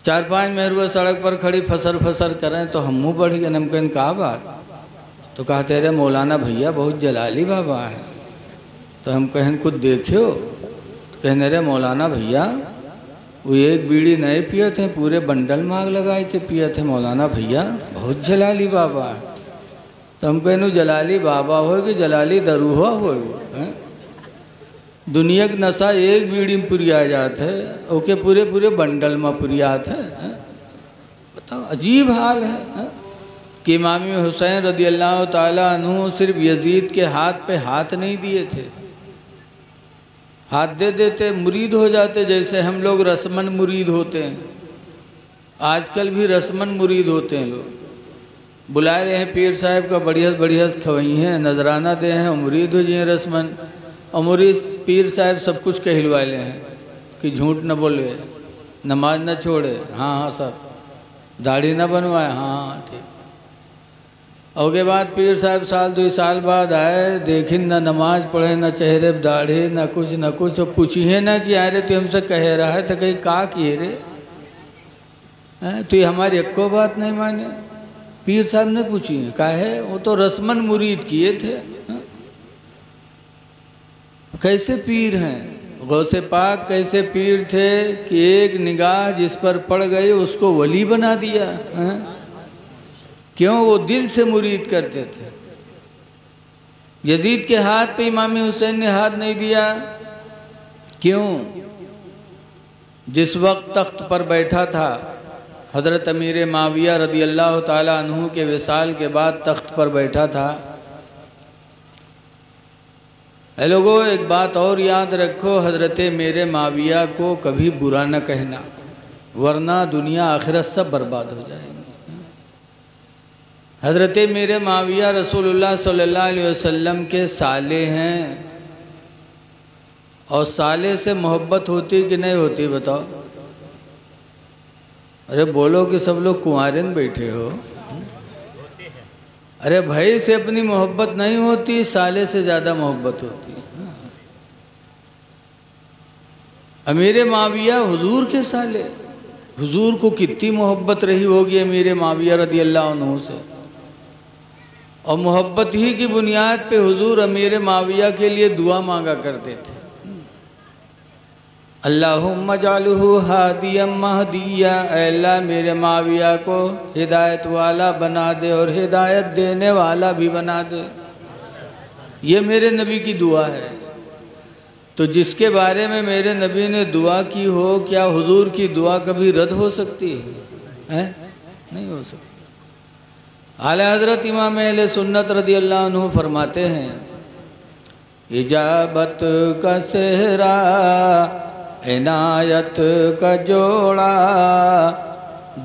4-5 मेहरुआ सड़क पर खड़ी फसर फसर करें तो हम मुँह बढ़ गए। हम कहें कहा बात? तो कहा तेरे मौलाना भैया बहुत जलाली बाबा है। तो हम कहें कुछ देखियो? तो कहने रे मौलाना भैया वो एक बीड़ी नए पिए थे, पूरे बंडल मांग लगाए के पिए थे मौलाना भैया, बहुत जलाली बाबा है। तो हम कहने जलाली बाबा हो कि जलाली दरूहा हो? दुनिया के नशा एक बीड़ी में पुरिया जाते ओके पूरे पूरे बंडल में पुरिया थे। बताओ अजीब हाल है कि इमाम हुसैन रदी अल्लाह ताला अन्हु सिर्फ यजीद के हाथ पे हाथ नहीं दिए थे, हाथ दे देते मुरीद हो जाते। जैसे हम लोग रस्मन मुरीद होते हैं, आजकल भी रस्मन मुरीद होते हैं लोग। बुलाए रहे हैं पीर साहब का बढ़िया बढ़िया खवई हैं, नजराना दे हैं, मुरीद हो जाए रस्मन। और मुरीद पीर साहब सब कुछ कहलवा ले हैं कि झूठ न बोले, नमाज न छोड़े, हाँ हाँ सब, दाढ़ी न बनवाए, हाँ हाँ ठीक। और के बाद पीर साहब साल 2 साल बाद आए, देखी न नमाज पढ़े, न चेहरे दाढ़ी, न कुछ। और पूछिए ना कि अरे तू हमसे कह रहा है तो कहीं का किए रे, तो हमारी एको बात नहीं माने। पीर साहब ने पूछी है का है, वो तो रस्मन मुरीद किए थे। कैसे पीर हैं गौसे पाक, कैसे पीर थे कि एक निगाह जिस पर पड़ गई उसको वली बना दिया है? क्यों? वो दिल से मुरीद करते थे। यजीद के हाथ पे इमाम हुसैन ने हाथ नहीं दिया, क्यों? जिस वक्त तख्त पर बैठा था हज़रत अमीर माविया रदी अल्लाह ताला अन्हु के विसाल के बाद तख्त पर बैठा था। ऐ लोगों एक बात और याद रखो, हज़रत मेरे माविया को कभी बुरा न कहना, वरना दुनिया आखिरत सब बर्बाद हो जाएगी। हज़रत मेरे माविया रसूलुल्लाह सल्लल्लाहु अलैहि वसल्लम के साले हैं, और साले से मोहब्बत होती कि नहीं होती बताओ? अरे बोलो कि सब लोग कुंवारे में बैठे हो। अरे भाई से अपनी मोहब्बत नहीं होती, साले से ज़्यादा मोहब्बत होती है। अमीर माविया हुजूर के साले, हुजूर को कितनी मोहब्बत रही होगी अमीर माविया रदी अल्लाह अन्हु से। और मोहब्बत ही की बुनियाद पे हुजूर अमीर माविया के लिए दुआ मांगा करते थे, अल्लाहुम्मा जालहु हादियम महदिया, अल्लाह मेरे माविया को हिदायत वाला बना दे और हिदायत देने वाला भी बना दे। ये मेरे नबी की दुआ है। तो जिसके बारे में मेरे नबी ने दुआ की हो, क्या हुजूर की दुआ कभी रद्द हो सकती है? नहीं हो सकती। आला हज़रत इमाम अहले सुन्नत रदी अल्लाह अन्हु फरमाते हैं, इजाबत का सेहरा इनायत का जोड़ा,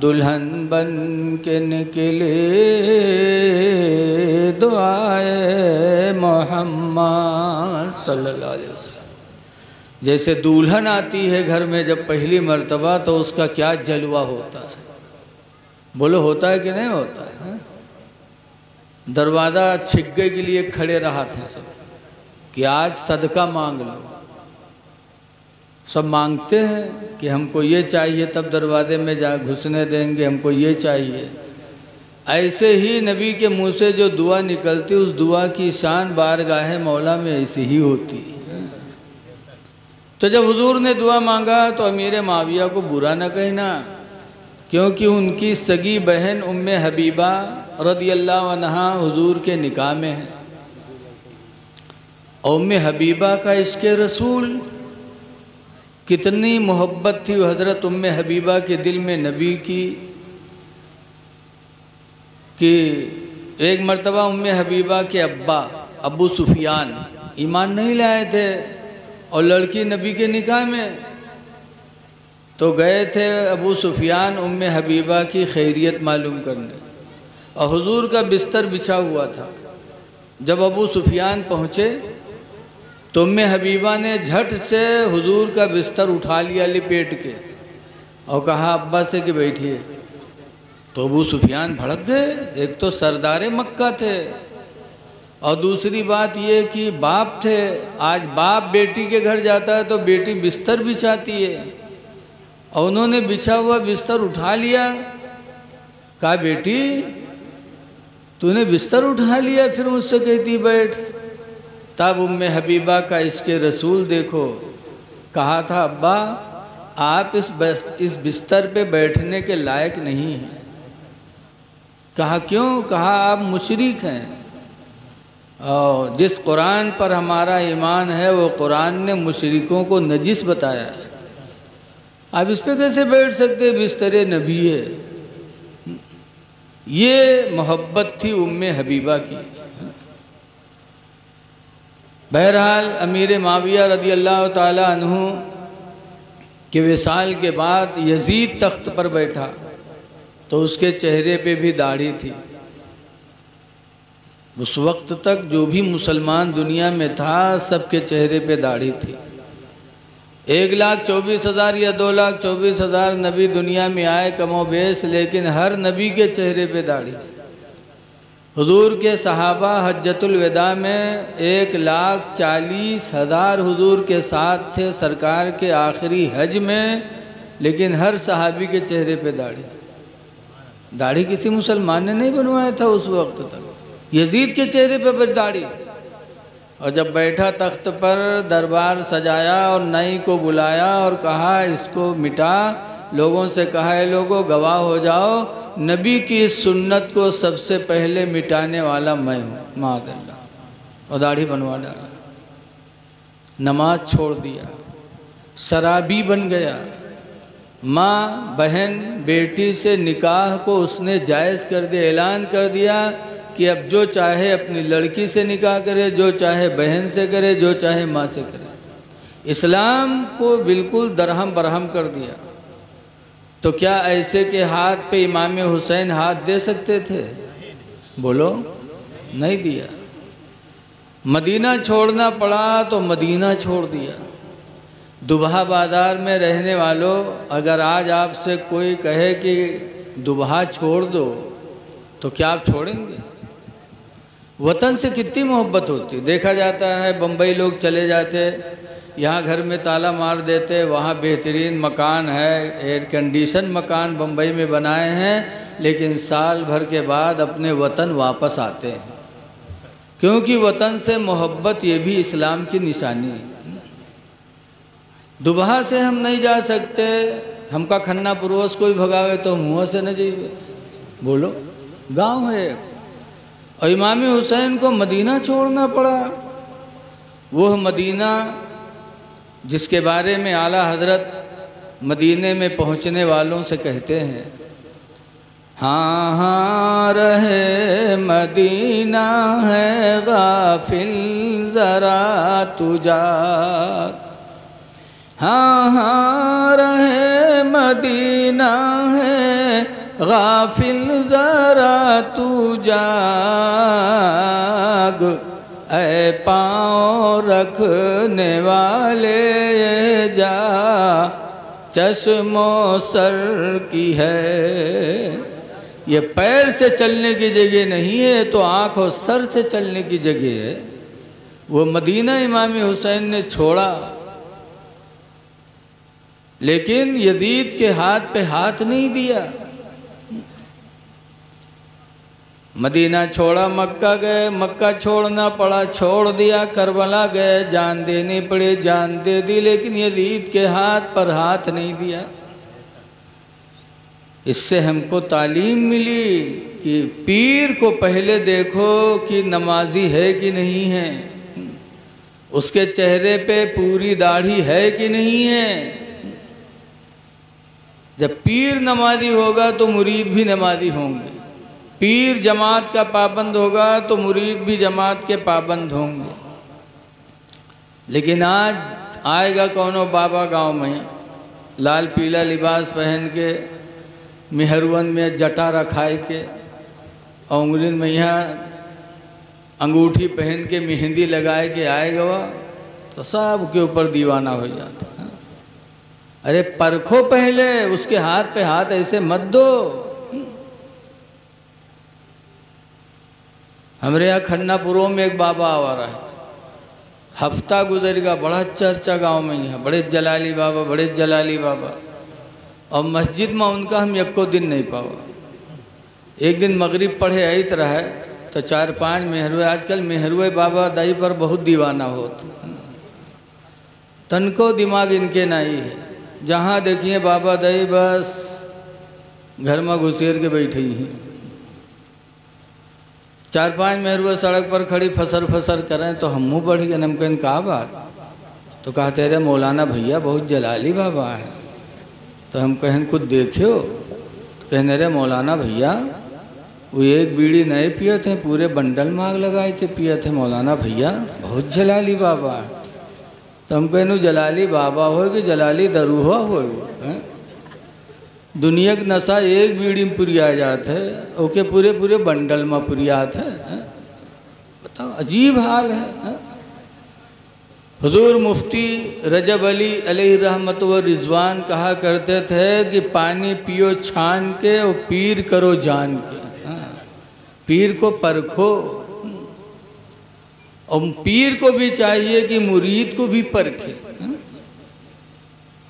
दुल्हन बन के निकले दुआए मोहम्मद सल्लल्लाहु अलैहि वसल्लम। जैसे दुल्हन आती है घर में जब पहली मर्तबा, तो उसका क्या जलवा होता है, बोलो होता है कि नहीं होता है? दरवाज़ा छिग्गे के लिए खड़े रहा थे सब कि आज सदका मांग लो। सब मांगते हैं कि हमको ये चाहिए, तब दरवाजे में जा घुसने देंगे, हमको ये चाहिए। ऐसे ही नबी के मुंह से जो दुआ निकलती, उस दुआ की शान बारगाह मौला में ऐसी ही होती है। तो जब हुजूर ने दुआ मांगा तो अमीर माविया को बुरा न कहना, क्योंकि उनकी सगी बहन उम्मे हबीबा रदी अल्लाह अन्हा हुजूर के निकाह में है। और उम्मे हबीबा का इश्क़ रसूल, कितनी मोहब्बत थी हज़रत उम्मे हबीबा के दिल में नबी की, कि एक मर्तबा उम्मे हबीबा के अब्बा अबू सुफियान ईमान नहीं लाए थे और लड़की नबी के निकाह में। तो गए थे अबू सुफियान उम्मे हबीबा की खैरियत मालूम करने, और हुजूर का बिस्तर बिछा हुआ था। जब अबू सुफियान पहुँचे तो उम्मे हबीबा ने झट से हुजूर का बिस्तर उठा लिया लिपेट के, और कहा अब्बा से कि बैठिए। तो अबू सुफियान भड़क गए। एक तो सरदारे मक्का थे, और दूसरी बात ये कि बाप थे। आज बाप बेटी के घर जाता है तो बेटी बिस्तर बिछाती है, और उन्होंने बिछा हुआ बिस्तर उठा लिया। कहा बेटी तूने बिस्तर उठा लिया, फिर मुझसे कहती बैठ। तब उम्मे हबीबा का इसके रसूल देखो, कहा था अब्बा आप इस बिस्तर पे बैठने के लायक नहीं हैं। कहा क्यों? कहा आप मुशरिक हैं और जिस कुरान पर हमारा ईमान है वो कुरान ने मुशरिकों को नजिस बताया है। आप इस पे कैसे बैठ सकते? बिस्तरे नबी है। ये मोहब्बत थी उम्मे हबीबा की। बहरहाल अमीर माविया रदी अल्लाह ताला अन्हु के विसाल के बाद यजीद तख्त पर बैठा तो उसके चेहरे पे भी दाढ़ी थी। उस वक्त तक जो भी मुसलमान दुनिया में था सबके चेहरे पे दाढ़ी थी। 1,24,000 या 2,24,000 नबी दुनिया में आए कमोबेश, लेकिन हर नबी के चेहरे पे दाढ़ी। हुजूर के सहाबा हज्जतुल विदा में 1,40,000 हुजूर के साथ थे सरकार के आखिरी हज में, लेकिन हर सहाबी के चेहरे पे दाढ़ी। दाढ़ी किसी मुसलमान ने नहीं बनवाया था उस वक्त तक। यजीद के चेहरे पे दाढ़ी। और जब बैठा तख्त पर दरबार सजाया और नई को बुलाया और कहा इसको मिटा। लोगों से कहा है लोगों गवाह हो जाओ, नबी की इस सुन्नत को सबसे पहले मिटाने वाला मैं हूँ माअल्लाह। और दाढ़ी बनवा डाला, नमाज छोड़ दिया, शराबी बन गया। माँ बहन बेटी से निकाह को उसने जायज़ कर दिया, ऐलान कर दिया कि अब जो चाहे अपनी लड़की से निकाह करे, जो चाहे बहन से करे, जो चाहे माँ से करे। इस्लाम को बिल्कुल दरहम बरहम कर दिया। तो क्या ऐसे के हाथ पे इमाम हुसैन हाथ दे सकते थे? बोलो, नहीं दिया। मदीना छोड़ना पड़ा तो मदीना छोड़ दिया। दुबहा बाज़ार में रहने वालों, अगर आज आपसे कोई कहे कि दुबहा छोड़ दो तो क्या आप छोड़ेंगे? वतन से कितनी मोहब्बत होती। देखा जाता है बम्बई लोग चले जाते, यहाँ घर में ताला मार देते, वहाँ बेहतरीन मकान है, एयर कंडीशन मकान बम्बई में बनाए हैं, लेकिन साल भर के बाद अपने वतन वापस आते हैं। क्योंकि वतन से मोहब्बत ये भी इस्लाम की निशानी है। दुबहा से हम नहीं जा सकते, हमका खन्ना पुरवस कोई भगावे तो मुँह से न जाइए। बोलो, गांव है। और इमाम हुसैन को मदीना छोड़ना पड़ा। वह मदीना जिसके बारे में आला हजरत मदीने में पहुँचने वालों से कहते हैं, हाँ हाँ रहे मदीना है गाफिल ज़रा तू जाग। हाँ हाँ रहे मदीना है गाफिल ज़रा तू जाग। ऐ पाँव रखने वाले ये जा चश्मो सर की है। ये पैर से चलने की जगह नहीं है, तो आँख और सर से चलने की जगह है। वो मदीना इमाम हुसैन ने छोड़ा, लेकिन यजीद के हाथ पे हाथ नहीं दिया। मदीना छोड़ा, मक्का गए, मक्का छोड़ना पड़ा, छोड़ दिया। करबला गए, जान देनी पड़ी, जान दे दी, लेकिन यजीद के हाथ पर हाथ नहीं दिया। इससे हमको तालीम मिली कि पीर को पहले देखो कि नमाजी है कि नहीं है, उसके चेहरे पे पूरी दाढ़ी है कि नहीं है। जब पीर नमाजी होगा तो मुरीद भी नमाजी होंगे। पीर जमात का पाबंद होगा तो मुरीद भी जमात के पाबंद होंगे। लेकिन आज आएगा कौनो बाबा गांव में लाल पीला लिबास पहन के, मेहरवन में जटा रखाए के, उंगली में यहाँ अंगूठी पहन के मेहंदी लगाए के आएगा तो सब के ऊपर दीवाना हो जाता है। अरे परखो पहले, उसके हाथ पे हाथ ऐसे मत दो। हमारे यहाँ खन्नापुरों में एक बाबा आवारा है, हफ्ता गुजरेगा, बड़ा चर्चा गांव में। यहाँ बड़े जलाली बाबा, बड़े जलाली बाबा। और मस्जिद में उनका हम एको दिन नहीं पावा। एक दिन मगरिब पढ़े आइत रहे तो 4-5 मेहरुए, आजकल मेहरुए बाबा दाई पर बहुत दीवाना होते, तनको दिमाग इनके नहीं है। जहाँ देखिए बाबा दाई बस घर में घुसेर के बैठे ही। 4-5 मेहरुए सड़क पर खड़ी फसर फसर करें तो हम मुँह बढ़ गए। हम कहें कहा बात? तो कहते अरे मौलाना भैया बहुत जलाली बाबा है। तो हम कहें कुछ देखियो? तो कहने अरे मौलाना भैया वो एक बीड़ी नहीं पिए थे, पूरे बंडल में आग लगाए के पिए थे मौलाना भैया, बहुत जलाली बाबा है। तो हम कहूँ जलाली बाबा हो कि जलाली दरूहा हो? दुनिया के नशा एक बीड़ी में पुरिया जाते है, ओके पूरे पूरे बंडल में पुरियात है। बताओ अजीब हाल है। हुजूर मुफ्ती रजब अली अलैहि रहमत व रिजवान कहा करते थे कि पानी पियो छान के और पीर करो जान के। पीर को परखो, और पीर को भी चाहिए कि मुरीद को भी परखे।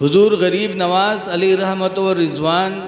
हुजूर गरीब नवाज अली रहमत व रिजवान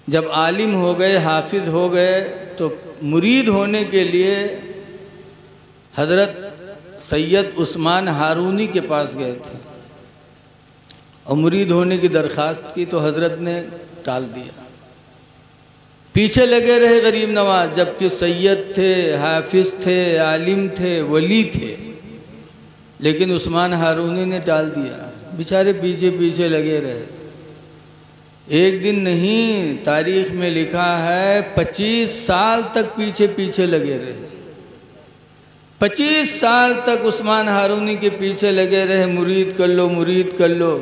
जब आलिम हो गए, हाफिज हो गए, तो मुरीद होने के लिए हजरत सैयद उस्मान हारूनी के पास गए थे और मुरीद होने की दरख्वास्त की, तो हजरत ने टाल दिया। पीछे लगे रहे गरीब नवाज, जबकि सैयद थे, हाफिज थे, आलिम थे, वली थे, लेकिन उस्मान हारूनी ने टाल दिया। बेचारे पीछे पीछे लगे रहे। एक दिन नहीं, तारीख में लिखा है 25 साल तक पीछे पीछे लगे रहे। 25 साल तक उस्मान हारूनी के पीछे लगे रहे, मुरीद कर लो, मुरीद कर लो।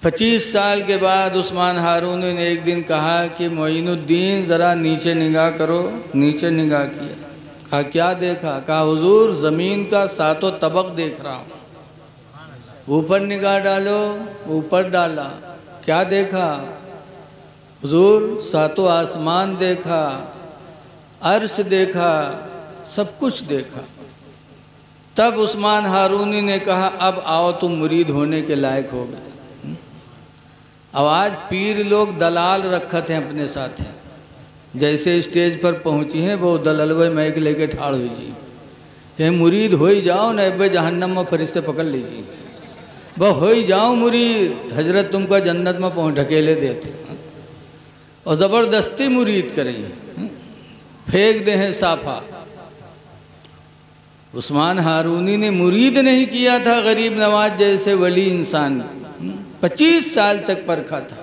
25 साल के बाद उस्मान हारूनी ने एक दिन कहा कि मोइनुद्दीन ज़रा नीचे निगाह करो। नीचे निगाह किया, कहा क्या देखा? कहा हुजूर ज़मीन का 7 तबक देख रहा हूँ। ऊपर निगाह डालो, ऊपर डाला, क्या देखा? हुजूर 7 आसमान देखा, अर्श देखा, सब कुछ देखा। तब उस्मान हारूनी ने कहा अब आओ तुम मुरीद होने के लायक हो गए। अब आज पीर लोग दलाल रखत हैं अपने साथ हैं, जैसे स्टेज पर पहुँची हैं वो दललवे मैक लेके ठाड़ हुई जी, कहीं मुरीद हो ही जाओ न अब जहन्नम में फरिश्ते पकड़ लीजिए, वह हो ही जाओ मुरीद, हजरत तुमको जन्नत में पहुँच ढकेले देते और ज़बरदस्ती मुरीद करें, फेंक दे हैं साफा। उस्मान हारूनी ने मुरीद नहीं किया था गरीब नवाज जैसे वली इंसान, 25 साल तक परखा था।